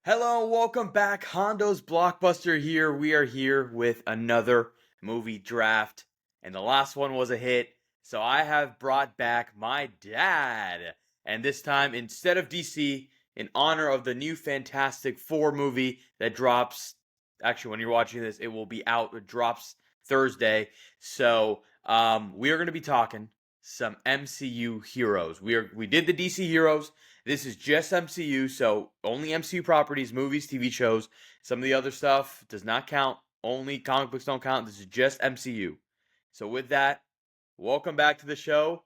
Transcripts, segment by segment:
Hello, and welcome back. Hondo's Blockbuster here. We are here with another movie draft, and the last one was a hit. So I have brought back my dad, and this time instead of DC, in honor of the new Fantastic Four movie that drops. Actually, when you're watching this, it will be out. It drops Thursday. So we are going to be talking some MCU heroes. We did the DC heroes. This is just MCU, so only MCU properties, movies, TV shows. Some of the other stuff does not count. Only comic books don't count. This is just MCU. So with that, welcome back to the show,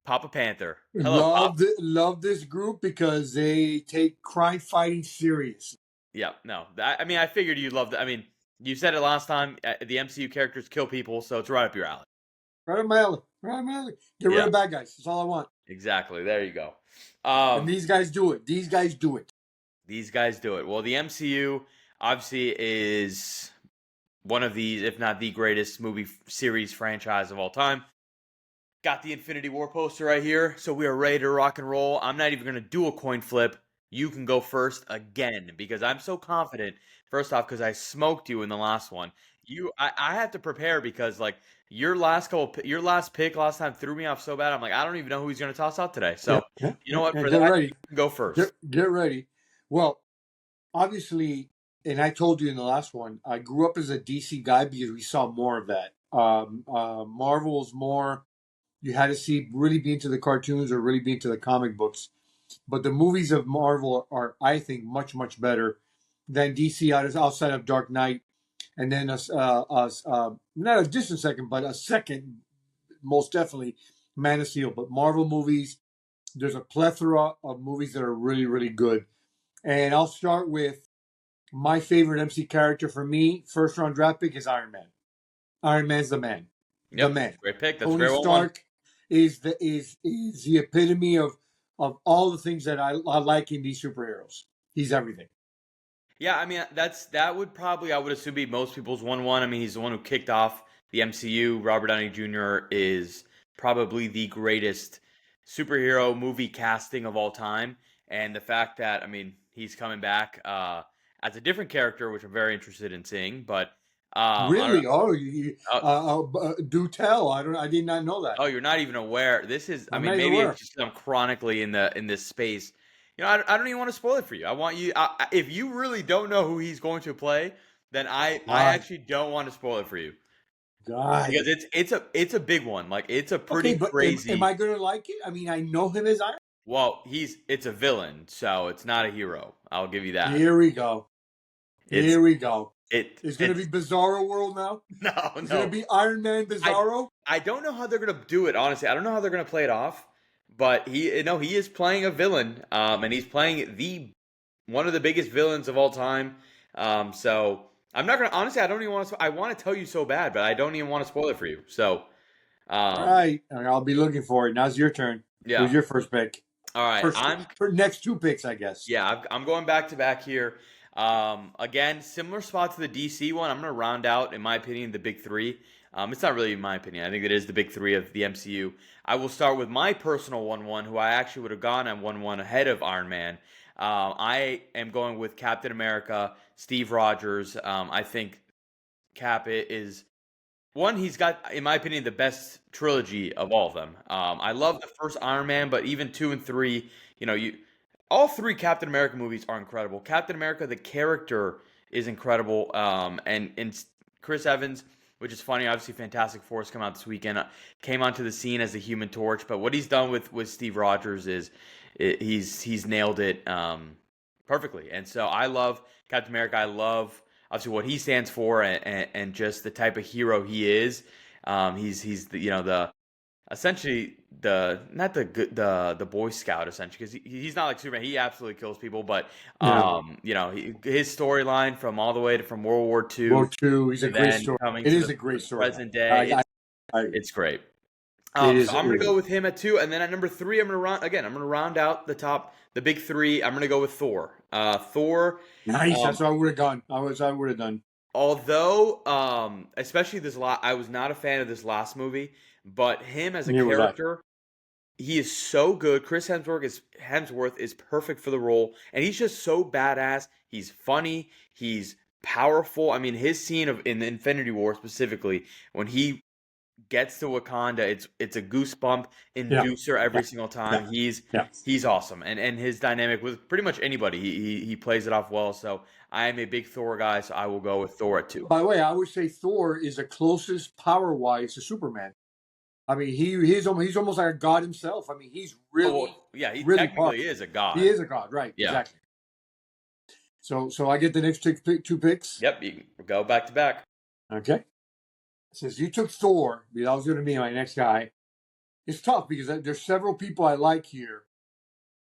Papa Panther. Hello, Pop. Love this group because they take crime fighting serious. Yeah, no. I figured you'd love that. I mean, you said it last time. The MCU characters kill people, so it's right up your alley. Right up my alley. Right up my alley. Get rid of bad guys. That's all I want. Exactly. There you go. And these guys do it. These guys do it. These guys do it. Well, the MCU obviously is one of these, if not the greatest movie series franchise of all time. Got the Infinity War poster right here, so we are ready to rock and roll. I'm not even going to do a coin flip. You can go first again because I'm so confident. First off, because I smoked you in the last one. I have to prepare because like your last pick last time threw me off so bad. I'm like, I don't even know who he's going to toss out today. So you know what? For get that, ready. You can go first. Get ready. Well, obviously, and I told you in the last one, I grew up as a DC guy because we saw more of that. Marvel's more. You had to really be into the cartoons or really be into the comic books. But the movies of Marvel are, I think, much, much better than DC outside of Dark Knight. And then, not a distant second, but a second, most definitely, Man of Steel. But Marvel movies, there's a plethora of movies that are really, really good. And I'll start with my favorite MC character for me. First round draft pick is Iron Man. Iron Man's the man. Yep, The man. great pick. That's Tony very well Stark is the epitome of all the things that I like in these superheroes. He's everything. Yeah, I mean that would probably I would assume be most people's 1-1. I mean he's the one who kicked off the MCU. Robert Downey Jr. is probably the greatest superhero movie casting of all time, and the fact that I mean he's coming back as a different character, which I'm very interested in seeing. But Really? Do tell. I did not know that. Oh, you're not even aware. This is. I I'm mean, not even maybe aware. it's just 'cause I'm chronically in this space. You know, I don't even want to spoil it for you. I want you. If you really don't know who he's going to play, then I actually don't want to spoil it for you God. because it's a big one. Like it's a pretty Okay, but crazy. am I going to like it? I mean, I know him as Iron. Well, it's a villain, so it's not a hero. I'll give you that. Here we go. Here we go. It's going to be Bizarro World now. No, It's going to be Iron Man Bizarro. I don't know how they're going to do it. Honestly, I don't know how they're going to play it off. But he is playing a villain, and he's playing one of the biggest villains of all time. So I'm not gonna honestly. I don't even want to. I want to tell you so bad, but I don't even want to spoil it for you. So, all right, I'll be looking for it. Now's your turn. Yeah. Who's your first pick? All right, for next two picks, I guess. Yeah, I'm going back to back here. Again, similar spot to the DC one. I'm going to round out, in my opinion, the big three. It's not really in my opinion. I think it is the big three of the MCU. I will start with my personal 1-1, who I actually would have gone on 1-1 ahead of Iron Man. I am going with Captain America, Steve Rogers. I think Cap is one. He's got, in my opinion, the best trilogy of all of them. I love the first Iron Man, but even 2 and 3, all three Captain America movies are incredible. Captain America, the character is incredible, and Chris Evans, which is funny. Obviously, Fantastic Four has come out this weekend. Came onto the scene as the Human Torch, but what he's done with Steve Rogers is he's nailed it perfectly. And so I love Captain America. I love obviously what he stands for and just the type of hero he is. He's the essentially the Boy Scout essentially because he's not like Superman. He absolutely kills people, but his storyline from all the way from World War II. World War II, he's a great story. It is a great story. Present day, it's great. So I'm gonna go with him at 2, and then at number 3, I'm gonna round out the big 3. I'm gonna go with Thor. Thor. Nice. That's what I would have gone. I would have done. Although, especially I was not a fan of this last movie, but him as a character, he is so good. Chris Hemsworth is perfect for the role, and he's just so badass. He's funny. He's powerful. I mean, his scene of in the Infinity War specifically, when he gets to Wakanda, it's a goosebump Yeah, inducer yeah, every single yeah, time. yeah. He's awesome, and his dynamic with pretty much anybody, he plays it off well. So I am a big Thor guy, so I will go with Thor at two. By the way, I would say Thor is the closest power wise to Superman. I mean, he's almost like a god himself. I mean, he's Oh really well, yeah, he really technically powerful. is a He god. is a god, right? Yeah. Exactly. So I get the next two picks. Yep. You can go back to back. Okay. Since you took Thor, because that was going to be my next guy. It's tough because there's several people I like here,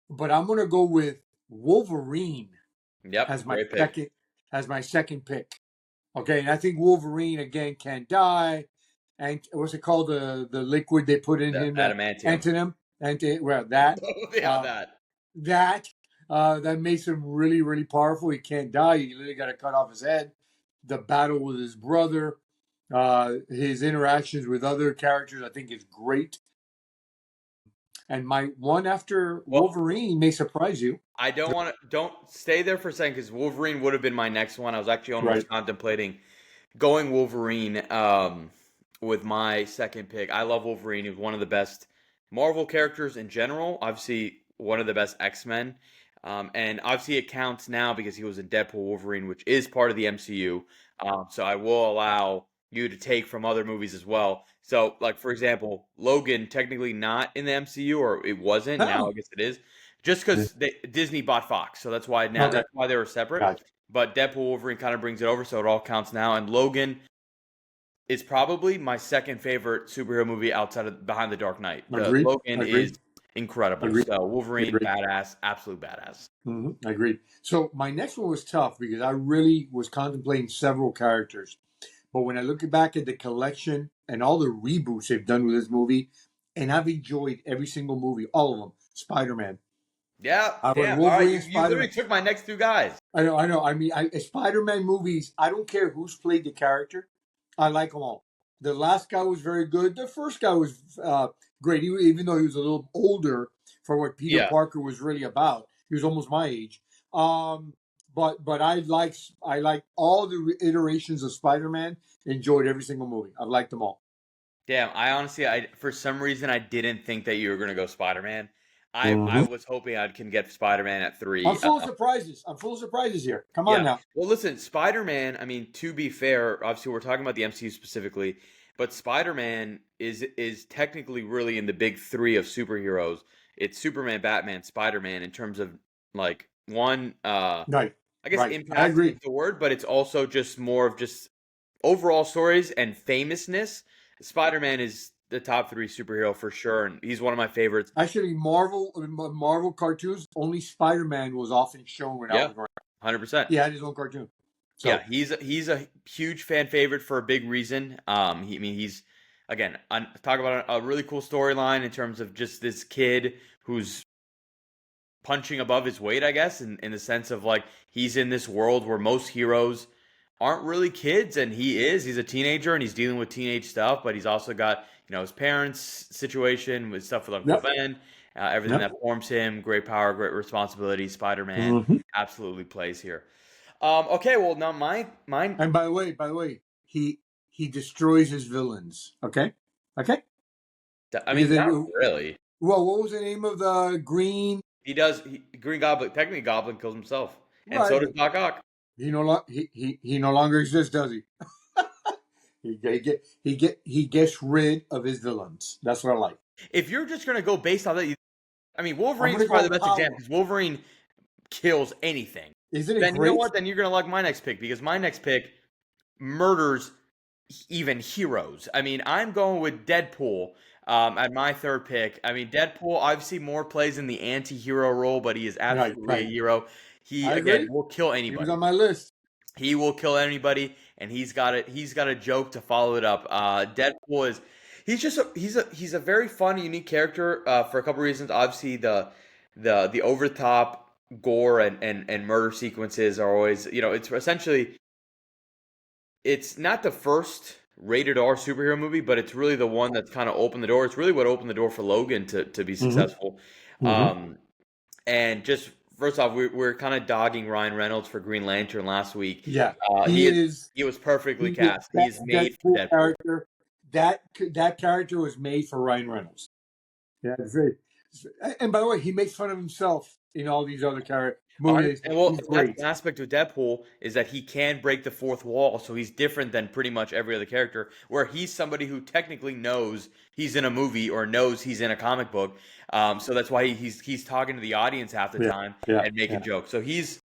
but I'm going to go with Wolverine Yep. as my Great pick. second as my second pick. Okay, and I think Wolverine again can't die. And what's it called? The liquid they put in The him, adamantium. antonym, well that Yeah, uh, that. that that makes him really really powerful. He can't die. You literally got to cut off his head. The battle with his brother, his interactions with other characters, I think is great. And my one after Well, Wolverine may surprise you. I don't stay there for a second because Wolverine would have been my next one. I was actually Right. almost contemplating going Wolverine with my second pick. I love Wolverine. He's one of the best Marvel characters in general. Obviously, one of the best X-Men. And obviously, it counts now because he was in Deadpool Wolverine, which is part of the MCU. So I will allow you to take from other movies as well. So, like for example, Logan technically not in the MCU, or it wasn't. Now I Oh. guess it is, just because Disney bought Fox, so Okay. that's why they were separate. Gotcha. But Deadpool Wolverine kind of brings it over, so it all counts now. And Logan is probably my second favorite superhero movie outside of behind the Dark Knight. The Agreed. Logan is Agreed. incredible. Agreed. So Wolverine, Agreed. badass, absolute badass. Agreed. So my next one was tough because I really was contemplating several characters. But when I look back at the collection and all the reboots they've done with this movie, and I've enjoyed every single movie, all of them. Spider Man. Yeah, I went damn. All right, Wolverine, you Spider Man. literally took my next two guys. I know, I know. I mean, Spider Man movies, I don't care who's played the character. I like them all. The last guy was very good. The first guy was great, even though he was a little older for what Peter Yeah, Parker was really about. He was almost my age. But I like all the iterations of Spider Man. Enjoyed every single movie. I've liked them all. damn. I honestly, I for some reason, I didn't think that you were gonna go Spider Man. I hmm was hoping I can get Spider Man at I'm three. full of surprises. I'm full of surprises here. Come on Yeah. now. Well, listen, Spider Man. I mean, to be fair, obviously we're talking about the MCU specifically, but Spider Man is technically really in the big three of superheroes. It's Superman, Batman, Spider Man in terms of like one. Right, I guess right. I impact agree. isn't the word, but it's also just more of just overall stories and famousness. Spider Man is the top three superhero for sure, and he's one of my favorites. Actually, Marvel cartoons, only Spider Man was often shown when I Yeah, was around. 100%. He had his own cartoon. Yeah, So he's a huge fan favorite for a big reason. I mean, he's again talk about a really cool storyline in terms of just this kid who's punching above his weight, I guess, in the sense of like he's in this world where most heroes aren't really kids, and he is. He's a teenager and he's dealing with teenage stuff, but he's also got his parents' situation with stuff with Uncle yep, Ben, everything yep. that forms him. Great power, great responsibility. Spider Man hmm absolutely plays here. Okay, well now mine. And by the way, he destroys his villains. Okay, okay. I Because mean, not really. well, what was the name of the green? He does. Green Goblin. Technically, Goblin kills himself, and so Right, does but Doc Ock. he no longer exists, does he? He gets rid of his villains. That's what I like. If you're just gonna go based on that, I mean, I'm Wolverine's gonna probably go the best example power. because Wolverine kills anything. Isn't it Then you know great? what? Then you're gonna like my next pick because my next pick murders even heroes. I mean, I'm going with Deadpool at my third pick. I mean, Deadpool obviously more plays in the anti-hero role, but he is Right, absolutely a right. hero. He I again agree. will kill He was anybody. on my list. He will kill anybody, and he's got a joke to follow it up. Deadpool is he's a very fun, unique character for a couple reasons. Obviously, the over the top gore and murder sequences are always it's essentially it's not the first rated R superhero movie, but it's really the one that's kind of opened the door. It's really what opened the door for Logan to be Mm-hmm. successful. Mm-hmm. Um, and just first off, we're kind of dogging Ryan Reynolds for Green Lantern last week. Yeah, He he is is. he was perfectly He is cast. that He's made for Deadpool Deadpool. character. That character was made for Ryan Reynolds. Yeah, it's very. And by the way, he makes fun of himself in all these other character movies. And well, He's that's great. an aspect of Deadpool is that he can break the fourth wall, so he's different than pretty much every other character. Where he's somebody who technically knows he's in a movie or knows he's in a comic book, so that's why he's talking to the audience half the Yeah, time yeah, and making yeah, jokes. So he's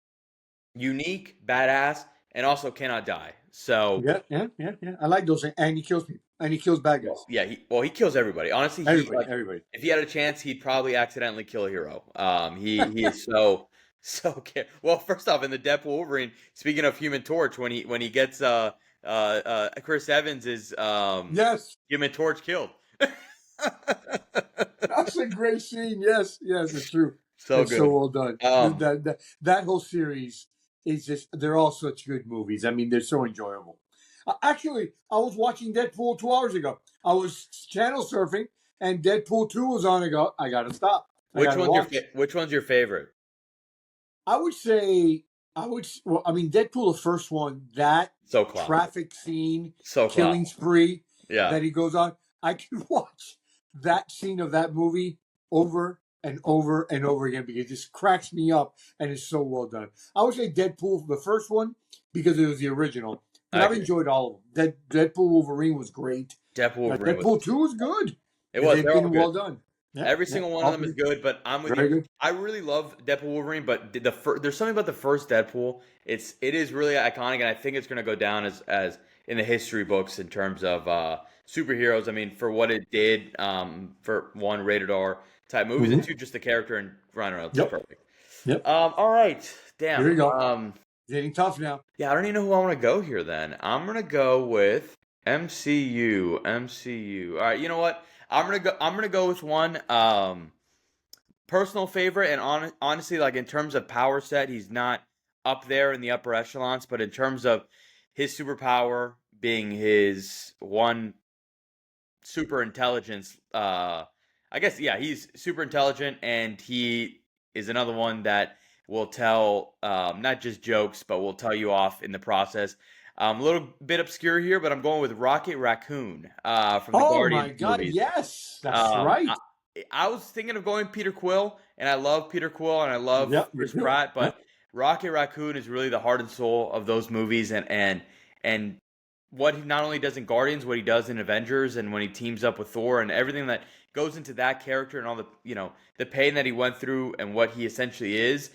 unique, badass, and also cannot die. So yeah. I like those, and he kills people, and he kills bad well, guys. yeah, he kills everybody. Honestly, he Everybody, like everybody. if he had a chance, he'd probably accidentally kill a hero. He is well. First off, in the Deadpool Wolverine, speaking of Human Torch, when he gets Chris Evans is Yes, Human Torch killed. that's a great scene. Yes, yes, it's true. So It's so good. well done. Um, That whole series is just—they're all such good movies. I mean, they're so enjoyable. Actually, I was watching Deadpool 2 hours ago. I was channel surfing, and Deadpool 2 was on. I gotta stop. I gotta watch. which one's your favorite? I would say well, I mean, Deadpool, the first one, that So classic. traffic scene, So killing classic. spree Yeah. that he goes on. I can watch that scene of that movie over and over and over again because it just cracks me up and it's so well done. I would say Deadpool, the first one, because it was the original. But I I've agree. enjoyed all of them. Deadpool Wolverine was great. Deadpool Wolverine was Deadpool 2 was good. it was. They've They're all been good. well done. Yeah, Every yeah, single one of all them is good. good, but I'm with Very you. good. I really love Deadpool Wolverine, but there's something about the first Deadpool. It is really iconic, and I think it's going to go down as in the history books in terms of superheroes. I mean, for what it did, for one rated R type movies, and Mm-hmm. two just the character and Ryan Reynolds is Yep. perfect. Yep. All right, Here damn. we go. Getting tough now. Yeah, I don't even know who I want to go here. Then I'm gonna go with MCU. MCU. All right, you know what? I'm gonna go with one. Personal favorite, and honestly, like in terms of power set, he's not up there in the upper echelons, but in terms of his superpower being his one super intelligence, I guess, yeah, he's super intelligent, and he is another one that will tell not just jokes, but will tell you off in the process. A little bit obscure here, but I'm going with Rocket Raccoon from the Oh Guardians my God! movies. Yes, that's Um, right. I, I was thinking of going Peter Quill, and I love Peter Quill, and I love Yep, me Chris too. Pratt, Yep. but Rocket Raccoon is really the heart and soul of those movies, and what he not only does in Guardians, what he does in Avengers, and when he teams up with Thor, and everything that goes into that character, and all the the pain that he went through, and what he essentially is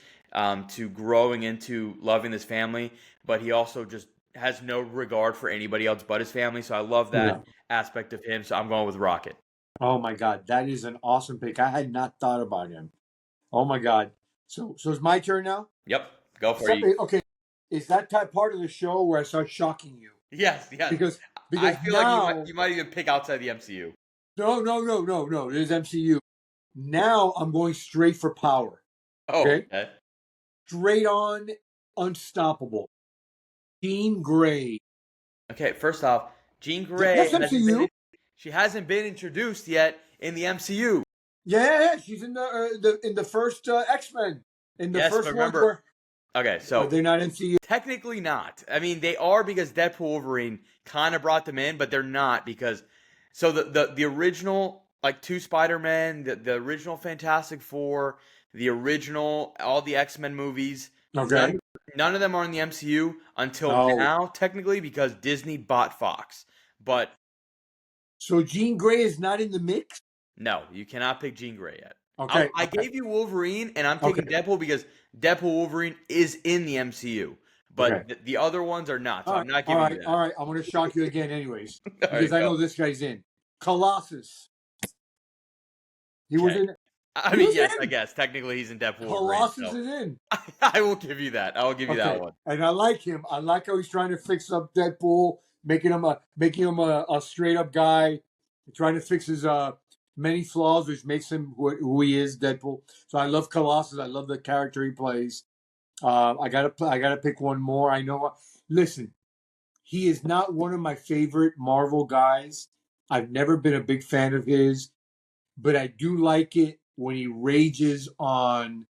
to growing into loving this family, but he also just has no regard for anybody else but his family. So I love that Yeah. aspect of him. So I'm going with Rocket. Oh my God, that is an awesome pick. I had not thought about him. Oh my God. So it's my turn now. Yep, go for it. Okay, is that type part of the show where I start shocking you? Yes, yes. Because I because feel like now you might even pick outside the MCU. no. There's MCU. Now I'm going straight for power. Oh, Okay, okay. straight on, unstoppable. Jean Grey. Okay, first off, Jean That's Grey MCU. she hasn't been introduced yet in the MCU. Yeah, she's in the first X-Men. In the Yes, first but ones remember, where okay, are so they not MCU? technically not. I mean, they are because Deadpool Wolverine kind of brought them in, but they're not because so the original like two Spider-Man, the original Fantastic Four, the original all the X-Men movies, Okay. none of them are in the MCU until Oh, now, technically because Disney bought Fox. But so Jean Grey is not in the mix? no, you cannot pick Jean Grey yet. Okay. I gave you Wolverine, and I'm taking Okay. Deadpool because Deadpool Wolverine is in the MCU, Okay. but the other ones are not. So All I'm right. not All giving you right. that. All right. I'm going to shock you again, anyways, All because right, I go. know this guy's in. Colossus. He was Okay. in. I He mean, was yes, I in. guess technically he's in Deadpool Wolverine, Colossus so is in. I will give you that. I will give you that Okay. one. And I like him. I like how he's trying to fix up Deadpool, making him a straight up guy, trying to fix his many flaws, which makes him who he is, Deadpool. So I love Colossus. I love the character he plays. I gotta pick one more. I know. Listen, He is not one of my favorite Marvel guys. I've never been a big fan of his, but I do like it when he rages on,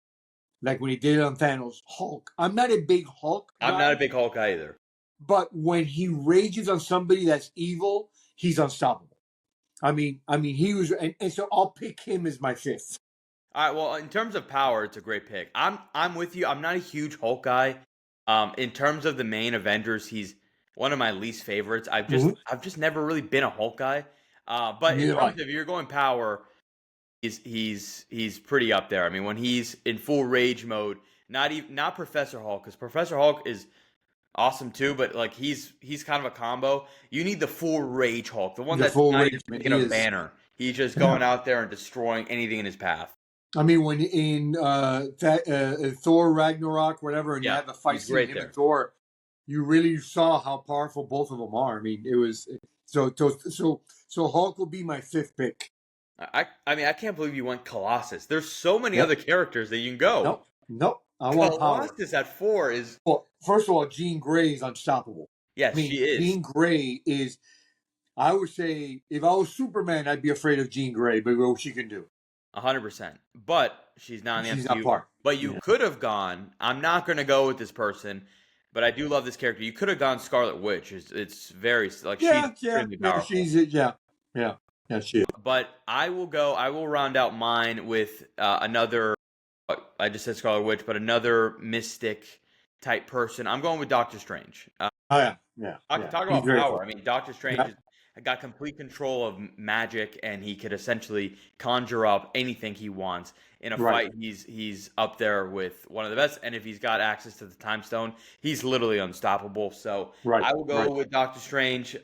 like when he did it on Thanos, Hulk. I'm not a big Hulk I'm not a guy, big Hulk guy either. but when he rages on somebody that's evil, he's unstoppable. I mean, he was, and so I'll pick him as my fifth. All right. Well, in terms of power, it's a great pick. I'm with you. I'm not a huge Hulk guy. In terms of the main Avengers, he's one of my least favorites. I've just never really been a Hulk guy. But in Neither I. terms of you're going power, he's pretty up there. I mean, when he's in full rage mode, not Professor Hulk, because Professor Hulk is awesome too, but like he's kind of a combo. You need the full rage Hulk, the one The that's full not even rage, man. picking He a is. banner. He's just Yeah. going out there and destroying anything in his path. I mean, when in Thor Ragnarok, whatever, and you Yeah, had the fight he's scene great him and there. Thor, you really saw how powerful both of them are. I mean, it was so Hulk will be my fifth pick. I mean, I can't believe you went Colossus. There's so many Yep. other characters that you can go. Nope. Nope. I want power. Colossus at 4 is, Well, first of all, Jean Grey is unstoppable. I yes, mean, she is Jean Grey is. I would say if I was Superman, I'd be afraid of Jean Grey, but what she can do. 100%. But she's not in the She's not MCU. part. But you Yeah. could have gone. I'm not going to go with this person, but I do love this character. You could have gone Scarlet Witch. It's very like she's Yeah. extremely Yeah. powerful. Yeah. She is. But I will go. I will round out mine with another. I just said Scarlet Witch, but another mystic type person. I'm going with Doctor Strange. Oh yeah. Talk He's about very power. cool. I mean, Doctor Strange Yeah. has got complete control of magic, and he could essentially conjure up anything he wants in a Right. fight. He's up there with one of the best, and if he's got access to the Time Stone, he's literally unstoppable. So Right. I will go Right. with Doctor Strange.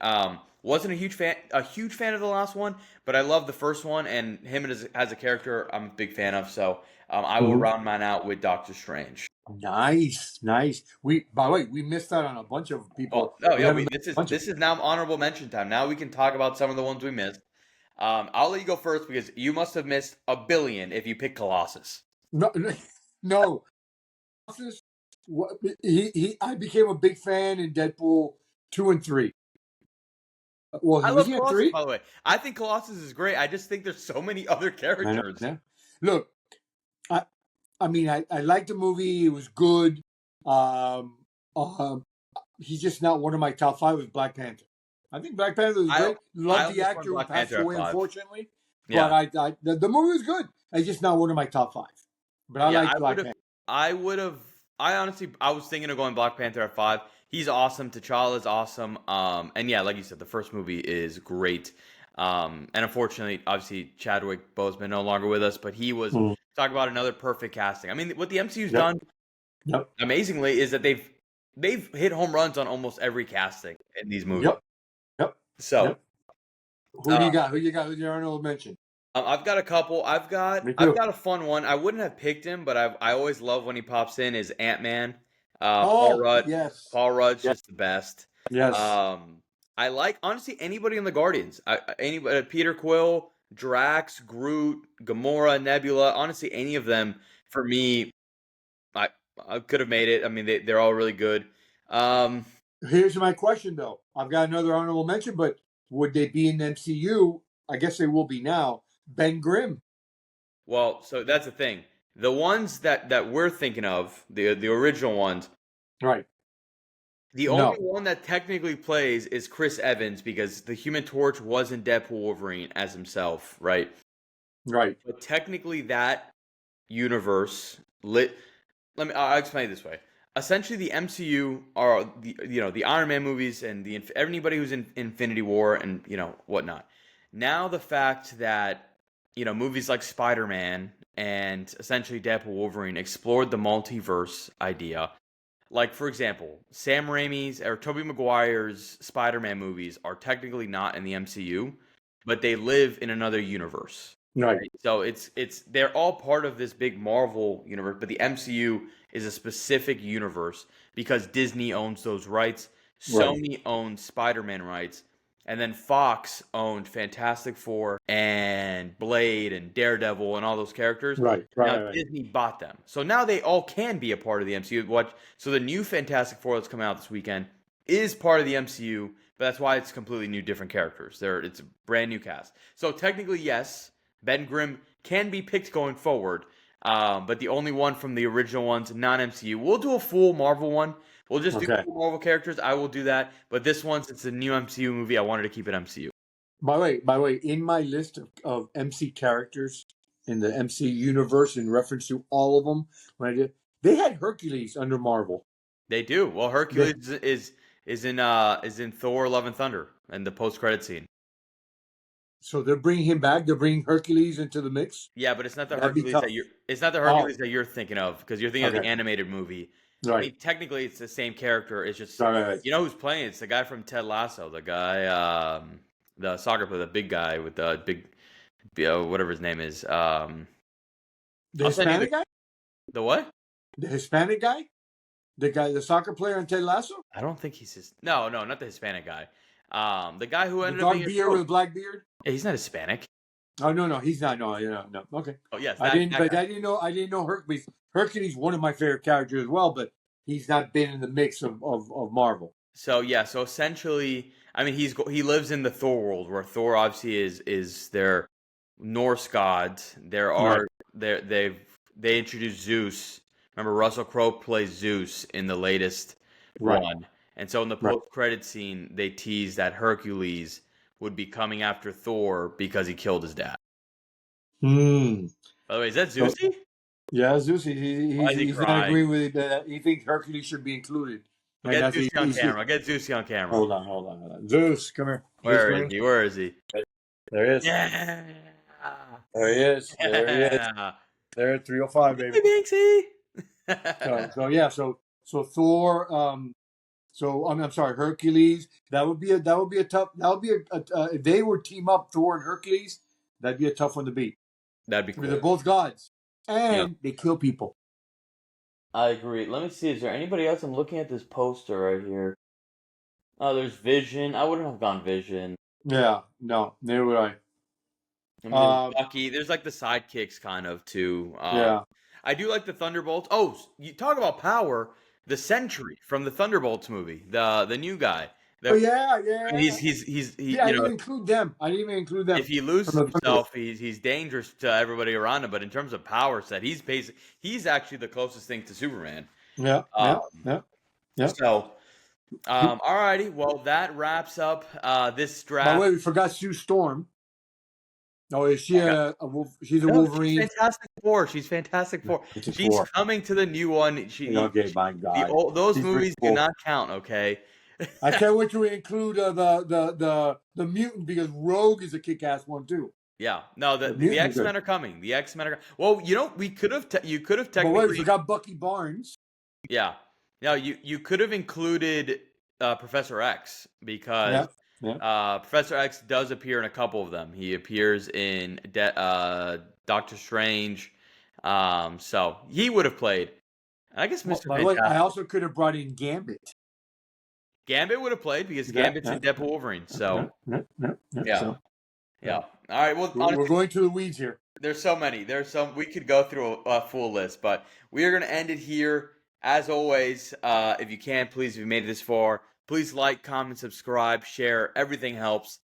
Wasn't a huge fan of the last one, but I love the first one, and him as a character, I'm a big fan of. So I will Mhm. round mine out with Doctor Strange. Nice. By the way, we missed out on a bunch of Well, people. no, We yeah, haven't met this a is bunch of. this is now honorable mention time. Now we can talk about some of the ones we missed. I'll let you go first because you must have missed a billion if you pick Colossus. No, no. I became a big fan in Deadpool 2 and 3. Well, I he was love he at Colossus, 3? by the way. I think Colossus is great. I just think there's so many other I know. characters. Yeah. Look, I I mean I liked the movie. It was good. Um, um, he's just not one of my top 5 with Black Panther. I think Black Panther was I great. I Love the almost went actor who Black passed Panther at away, 5. unfortunately. But Yeah, the movie was good. It's just not one of my top 5. But I yeah. like Black Panther. I would have. I honestly, I was thinking of going Black Panther at 5. He's awesome. T'Challa's awesome. And yeah, like you said, the first movie is great. And unfortunately, obviously, Chadwick Boseman no longer with us, but he was Mhm. talk about another perfect casting. I mean, what the MCU's Yep. done Yep. amazingly is that they've hit home runs on almost every casting in these movies. Yep. Yep. So Yep. Who do uh, you got? Who you got? Who's your honorable mention? I've got a couple. Me I've too. got a fun one. I wouldn't have picked him, but I always love when he pops in. Is Ant-Man. Paul Oh, Rudd. yes. Paul Rudd's Yes. just the best. Yes. I like honestly anybody in the Guardians. Anybody, Peter Quill, Drax, Groot, Gamora, Nebula. Honestly, any of them for me, I I could have made it. I mean, they're all really good. Um, Here's my question, though. I've got another honorable mention, but would they be in the MCU? I guess they will be now. Ben Grimm. well, so that's the thing. The ones that we're thinking of, the original ones, Right. the only No. one that technically plays is Chris Evans because the Human Torch wasn't Deadpool Wolverine as himself, right? Right. But technically, that universe lit. I'll explain it this way. Essentially, the MCU are the Iron Man movies and anybody who's in Infinity War and whatnot. Now the fact that movies like Spider Man and essentially Deadpool Wolverine explored the multiverse idea. Like, for example, Sam Raimi's or Tobey Maguire's Spider-Man movies are technically not in the MCU, but they live in another universe. Right. So they're all part of this big Marvel universe, but the MCU is a specific universe because Disney owns those rights, Right. Sony owns Spider-Man rights, and then Fox owned Fantastic Four and Blade and Daredevil and all those characters. Right. Now Right. Disney bought them. So now they all can be a part of the MCU. So the new Fantastic Four that's coming out this weekend is part of the MCU, but that's why it's completely new, different characters. It's a brand new cast. So technically, yes, Ben Grimm can be picked going forward, but the only one from the original ones, non-MCU. We'll do a full Marvel one. We'll just do Okay. full Marvel characters. I will do that. But this one, since it's a new MCU movie, I wanted to keep it MCU. By the way, in my list of MC characters in the MC universe, in reference to all of them, when I did, they had Hercules under Marvel. They do. Well, Hercules is in Thor: Love and Thunder and the post-credit scene. So they're bringing him back. They're bringing Hercules into the mix. Yeah, but it's not the That'd be Hercules tough. that you're thinking of, because you're thinking of the Okay. animated movie. I Right. mean, technically, it's the same character. It's just Right. you know who's playing? It's the guy from Ted Lasso, the guy, the soccer player, the big guy with the big, whatever his name is. The I'll send you Hispanic guy. the what? The Hispanic guy. The soccer player in Ted Lasso. I don't think he's no, not the Hispanic guy. The guy who The ended up dark being a beard coach. with a black beard. Yeah, he's not Hispanic. Oh no, he's not. No. Okay. Oh yes, I didn't. that But guy. I didn't know Hercules. Hercules, one of my favorite characters as well, but he's not been in the mix of Marvel. So yeah, so essentially, I mean, he lives in the Thor world, where Thor obviously is their Norse gods. There Right. are they introduced Zeus. Remember, Russell Crowe plays Zeus in the latest Right. one, and so in the Right. post-credit scene, they teased that Hercules would be coming after Thor because he killed his dad. Hmm. By the way, is that So, Zeusy? yeah, Zeus. Why is he He's not crying? agreeing with it. He thinks Hercules should be included. I'll And get that's Zeusy on camera. I'll get Zeusy on camera. Hold on. Zeus, come here. Where Zeus, is he? Where is he? There he is. Yeah. There he is. There he is. Yeah. There at 305, baby. Hey, Banksy. So Thor. I'm sorry, Hercules. That would be a tough. That would be if they were team up, Thor and Hercules. That'd be a tough one to beat. That'd be cool. They're both gods, and Yeah. they kill people. I agree. Let me see. Is there anybody else? I'm looking at this poster right here. Oh, there's Vision. I wouldn't have gone Vision. Yeah, no, neither would I. I mean, there's Bucky. There's like the sidekicks kind of too. Yeah. I do like the Thunderbolts. Oh, you talk about power. The Sentry from the Thunderbolts movie. The new guy. Oh yeah. I mean, he's Yeah, I didn't even include them. if he loses himself, he's dangerous to everybody around him. But in terms of power set, he's actually the closest thing to Superman. Yeah. So, alrighty. Well, that wraps up this draft. By the way, we forgot Sue Storm. Oh, is she she's a No, Wolverine? She's Fantastic Four. She's Fantastic Four. She's coming to the new one. Okay, my God. Those She's movies pretty cool. do not count. Okay. I can't wait to include the mutant, because Rogue is a kick-ass one too. Yeah. No, the Mutants are X-Men good. are coming. The X-Men are. Well, you know, you could have But technically. wait, we forgot Bucky Barnes. Yeah. No, you could have included Professor X, because Professor X does appear in a couple of them. He appears in Doctor Strange. So he would have played. I guess Mr. By the way, Fantastic. I also could have brought in Gambit. Gambit would have played, because Yeah, Gambit's in Deadpool Wolverine. So yeah. So, Yeah. All right. Well, we're honestly, going to the weeds here. there's so many. We could go through a full list, but we are going to end it here. As always, if you can, please, if you made it this far, please like, comment, subscribe, share. Everything helps.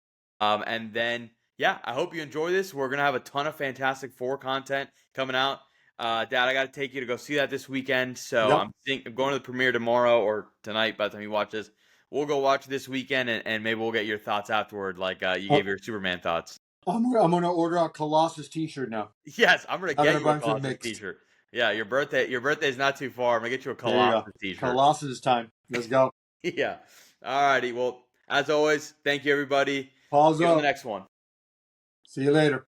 And then, yeah, I hope you enjoy this. We're going to have a ton of Fantastic Four content coming out. Dad, I got to take you to go see that this weekend. So Yep. I'm going to the premiere tomorrow or tonight by the time you watch this. We'll go watch this weekend, and maybe we'll get your thoughts afterward, like you gave your Superman thoughts. I'm gonna order a Colossus T-shirt now. Yes, I'm gonna get you a run to the Colossus mix. t-shirt. Yeah, your birthday is not too far. I'm gonna get you a Colossus t-shirt. Colossus time. Let's go. Yeah. Alrighty. Well, as always, thank you everybody. Pause See you on up. the next one. See you later.